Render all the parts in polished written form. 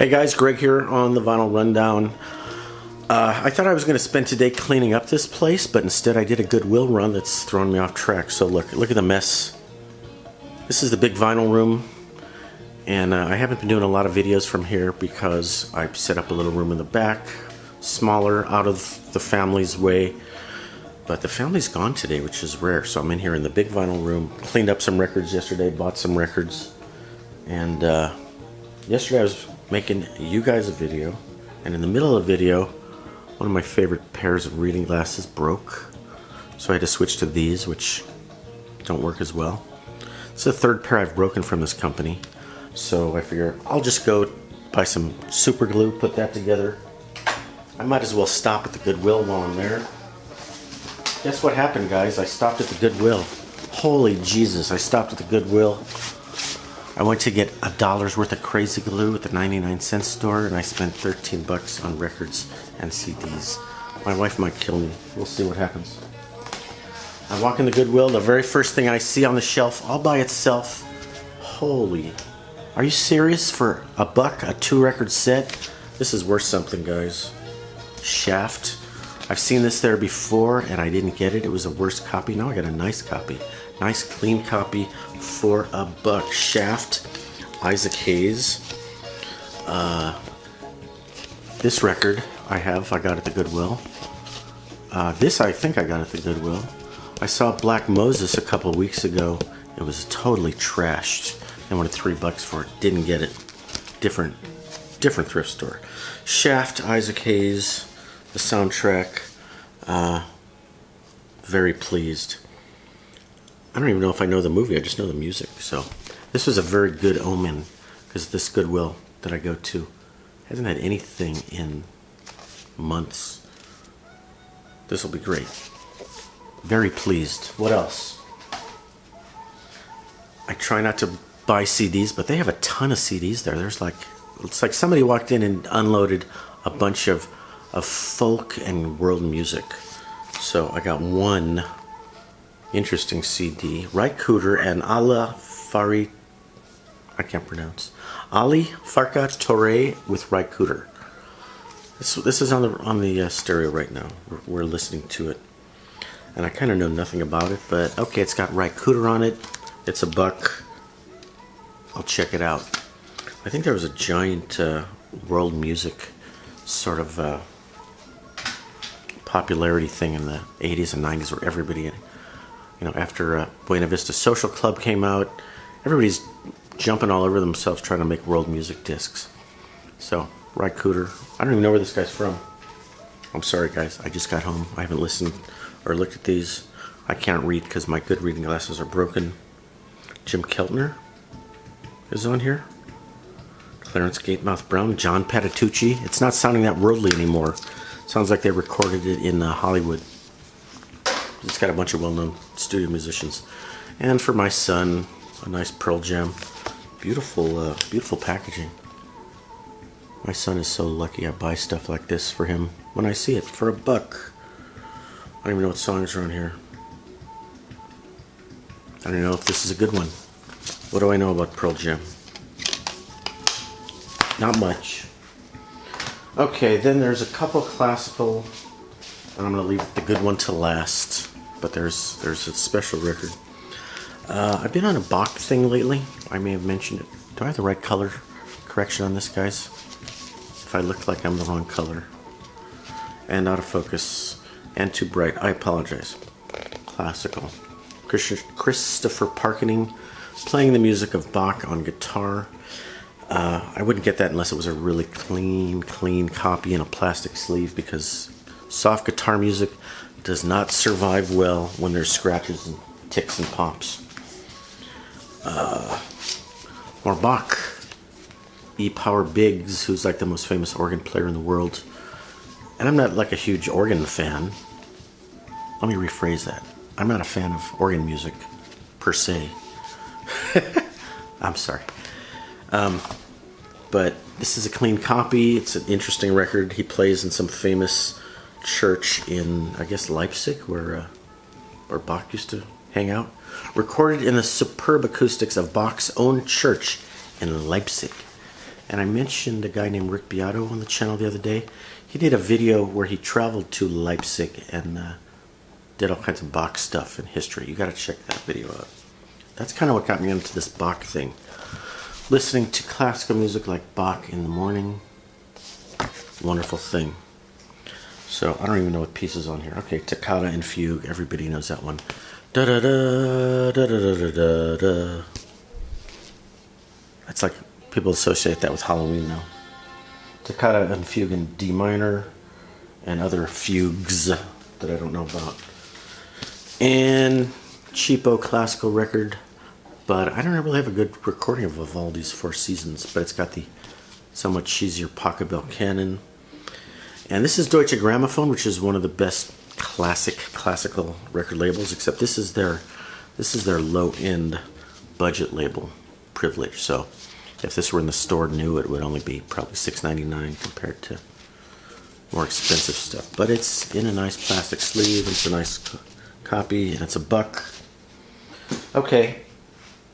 Hey guys, Greg here on the Vinyl Rundown. I thought I was going to spend today cleaning up this place, but instead I did a Goodwill run that's thrown me off track. So look at the mess. This is the big vinyl room, and I haven't been doing a lot of videos from here because I've set up a little room in the back, smaller, out of the family's way. But the family's gone today, which is rare, so I'm in here in the big vinyl room. Cleaned up some records yesterday, bought some records, and yesterday I was making you guys a video, and in the middle of the video, one of my favorite pairs of reading glasses broke, so I had to switch to these, which don't work as well. It's the third pair I've broken from this company, so I figure I'll just go buy some super glue, put that together. I might as well stop at the Goodwill while I'm there. Guess what happened, guys? I stopped at the Goodwill. Holy Jesus, I stopped at the Goodwill. I went to get $1 worth of crazy glue at the 99-cent store, and I spent 13 bucks on records and CDs. My wife might kill me. We'll see what happens. I walk in the Goodwill, the very first thing I see on the shelf, all by itself. Holy, are you serious? For $1, a 2-record set? This is worth something, guys. Shaft. I've seen this there before and I didn't get it. It was a worse copy. Now I got a nice copy. Nice clean copy for $1. Shaft. Isaac Hayes. This record I got at the Goodwill. This I think I got at the Goodwill. I saw Black Moses a couple weeks ago. It was totally trashed. I wanted $3 for it. Didn't get it. Different thrift store. Shaft. Isaac Hayes. The soundtrack, very pleased. I don't even know if I know the movie, I just know the music. So this was a very good omen, because this Goodwill that I go to hasn't had anything in months. This will be great. Very pleased. What else? I try not to buy CDs, but they have a ton of CDs there. It's like somebody walked in and unloaded a bunch of folk and world music. So I got one interesting CD, Ry Cooder and Ali Farkat Touré with Ry Cooder. This is on the stereo right now. We're listening to it, and I kind of know nothing about it, but okay, it's got Ry Cooder on it. It's $1. I'll check it out. I think there was a giant world music sort of popularity thing in the 80s and 90s where everybody, after Buena Vista Social Club came out, everybody's jumping all over themselves trying to make world music discs. So, Ry Cooder, I don't even know where this guy's from. I'm sorry guys, I just got home. I haven't listened or looked at these. I can't read because my good reading glasses are broken. Jim Keltner is on here. Clarence Gatemouth Brown, John Patitucci. It's not sounding that worldly anymore. Sounds like they recorded it in Hollywood. It's got a bunch of well-known studio musicians. And for my son, a nice Pearl Jam. Beautiful, beautiful packaging. My son is so lucky I buy stuff like this for him when I see it for $1. I don't even know what songs are on here. I don't even know if this is a good one. What do I know about Pearl Jam? Not much. Okay, then there's a couple classical, and I'm going to leave the good one to last, but there's a special record. I've been on a Bach thing lately. I may have mentioned it. Do I have the right color correction on this, guys? If I look like I'm the wrong color and out of focus and too bright, I apologize. Classical. Christopher Parkening playing the music of Bach on guitar. I wouldn't get that unless it was a really clean copy in a plastic sleeve, because soft guitar music does not survive well when there's scratches and ticks and pops. More Bach. E. Power Biggs, who's like the most famous organ player in the world. And I'm not like a huge organ fan. Let me rephrase that. I'm not a fan of organ music, per se. I'm sorry. But this is a clean copy. It's an interesting record. He plays in some famous church in, I guess, Leipzig, where Bach used to hang out. Recorded in the superb acoustics of Bach's own church in Leipzig. And I mentioned a guy named Rick Beato on the channel the other day. He did a video where he traveled to Leipzig and did all kinds of Bach stuff in history. You got to check that video out. That's kind of what got me into this Bach thing. Listening to classical music like Bach in the morning. Wonderful thing. So I don't even know what piece is on here. Okay, Toccata and Fugue. Everybody knows that one. Da da da da da da da da. It's like people associate that with Halloween now. Toccata and Fugue in D minor and other fugues that I don't know about. And cheapo classical record, but I don't really have a good recording of Vivaldi's Four Seasons, but it's got the somewhat cheesier Pachelbel canon. And this is Deutsche Grammophon, which is one of the best classical record labels, except this is their low-end budget label privilege. So if this were in the store new, it would only be probably $6.99 compared to more expensive stuff. But it's in a nice plastic sleeve. It's a nice copy, and it's $1. Okay,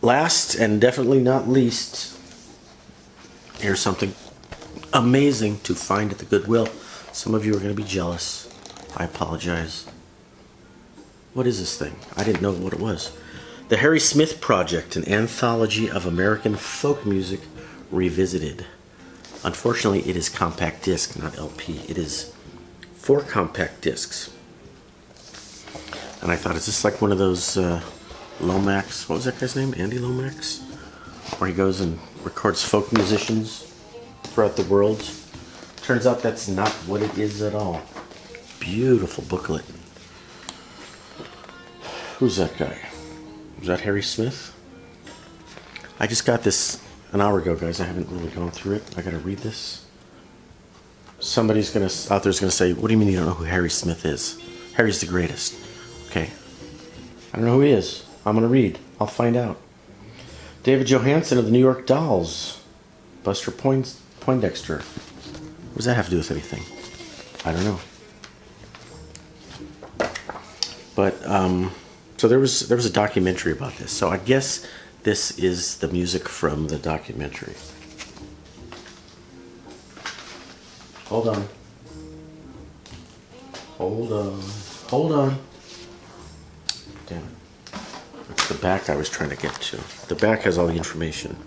last and definitely not least, here's something amazing to find at the Goodwill. Some of you are going to be jealous. I apologize. What is this thing? I didn't know what it was. The Harry Smith Project, an anthology of American folk music revisited. Unfortunately, it is compact disc, not LP. It is 4 compact discs. And I thought, is this like one of those Lomax? What was that guy's name? Andy Lomax? Where he goes and records folk musicians throughout the world. Turns out that's not what it is at all. Beautiful booklet. Who's that guy? Was that Harry Smith? I just got this an hour ago, guys. I haven't really gone through it. I gotta read this. Somebody's out there's gonna say, what do you mean you don't know who Harry Smith is? Harry's the greatest. Okay. I don't know who he is. I'm gonna read. I'll find out. David Johansen of the New York Dolls. Buster Poindexter. What does that have to do with anything? I don't know. But so there was a documentary about this. So I guess this is the music from the documentary. Hold on. Hold on. Damn it. It's the back I was trying to get to. The back has all the information.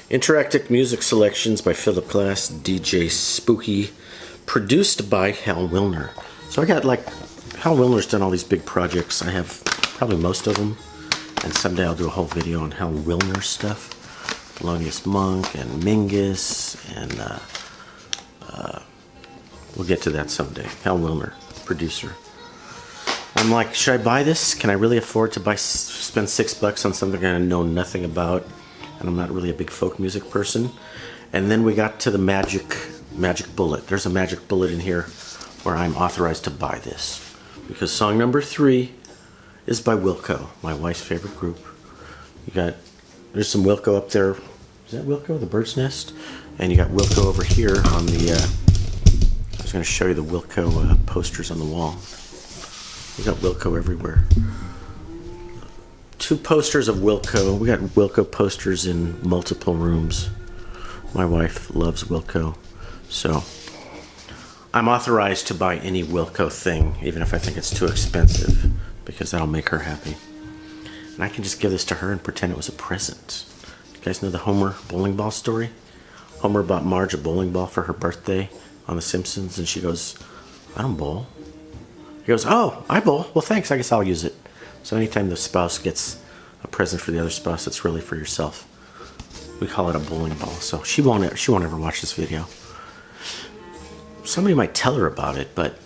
Interactive music selections by Philip Glass, DJ Spooky, produced by Hal Wilner. So I got Hal Wilner's done all these big projects. I have probably most of them, and someday I'll do a whole video on Hal Wilner stuff. Thelonious Monk and Mingus, and we'll get to that someday. Hal Wilner, producer. I'm like, should I buy this? Can I really afford to spend $6 on something I know nothing about? And I'm not really a big folk music person. And then we got to the magic bullet. There's a magic bullet in here where I'm authorized to buy this. Because song number 3 is by Wilco, my wife's favorite group. There's some Wilco up there. Is that Wilco, the bird's nest? And you got Wilco over here on the, I was going to show you the Wilco posters on the wall. You got Wilco everywhere. 2 posters of Wilco. We got Wilco posters in multiple rooms. My wife loves Wilco. So I'm authorized to buy any Wilco thing, even if I think it's too expensive, because that'll make her happy. And I can just give this to her and pretend it was a present. You guys know the Homer bowling ball story? Homer bought Marge a bowling ball for her birthday on The Simpsons, and she goes, I don't bowl. He goes, oh, I bowl. Well, thanks. I guess I'll use it. So anytime the spouse gets a present for the other spouse, it's really for yourself. We call it a bowling ball. So she won't ever watch this video. Somebody might tell her about it, but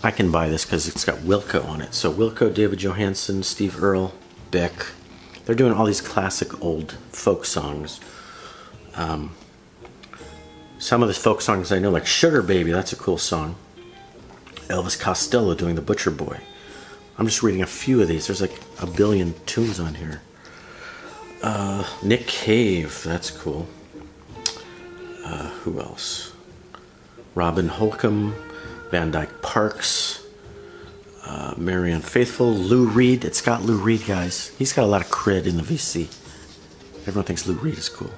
I can buy this because it's got Wilco on it. So Wilco, David Johansen, Steve Earle, Beck. They're doing all these classic old folk songs. Some of the folk songs I know, like Sugar Baby, that's a cool song. Elvis Costello doing The Butcher Boy. I'm just reading a few of these. There's like a billion tunes on here. Nick Cave, that's cool. Who else? Robin Holcomb, Van Dyke Parks, Marianne Faithfull, Lou Reed. It's got Lou Reed, guys. He's got a lot of cred in the VC. Everyone thinks Lou Reed is cool.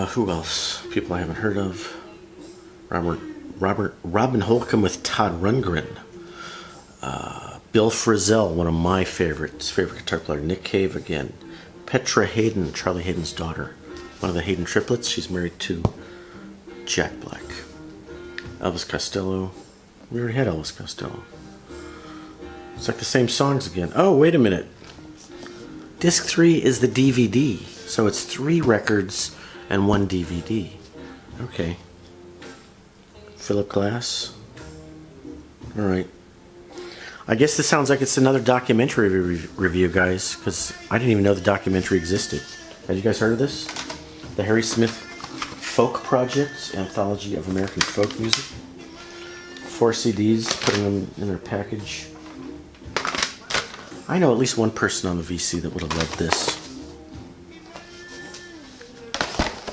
Who else? People I haven't heard of. Robin Holcomb with Todd Rundgren. Bill Frisell, one of my favorite guitar player. Nick Cave again. Petra Hayden, Charlie Hayden's daughter. One of the Hayden triplets. She's married to Jack Black. Elvis Costello. We already had Elvis Costello. It's like the same songs again. Oh, wait a minute. Disc 3 is the DVD. So it's 3 records and 1 DVD. Okay. Philip Glass. Alright. I guess this sounds like it's another documentary review, guys, because I didn't even know the documentary existed. Have you guys heard of this? The Harry Smith Folk Project, Anthology of American Folk Music. 4 CDs, putting them in their package. I know at least one person on the VC that would have loved this.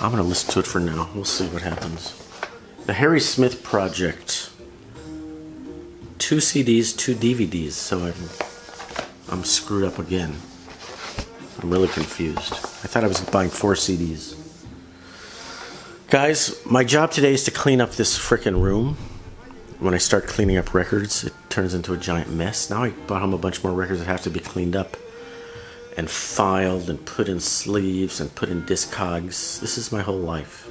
I'm going to listen to it for now. We'll see what happens. The Harry Smith Project. 2 CDs, 2 DVDs, so I'm screwed up again. I'm really confused. I thought I was buying 4 CDs. Guys, my job today is to clean up this frickin' room. When I start cleaning up records, it turns into a giant mess. Now I bought home a bunch more records that have to be cleaned up and filed and put in sleeves and put in discogs. This is my whole life.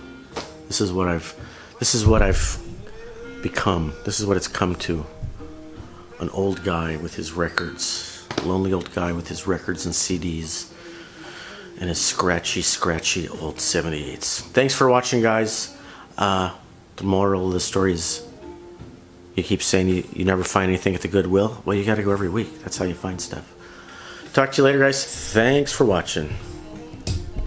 This is what I've become. This is what it's come to. An old guy with his records. A lonely old guy with his records and CDs. And his scratchy old 78s. Thanks for watching, guys. The moral of the story is, you keep saying you never find anything at the Goodwill. Well, you gotta go every week. That's how you find stuff. Talk to you later, guys. Thanks for watching.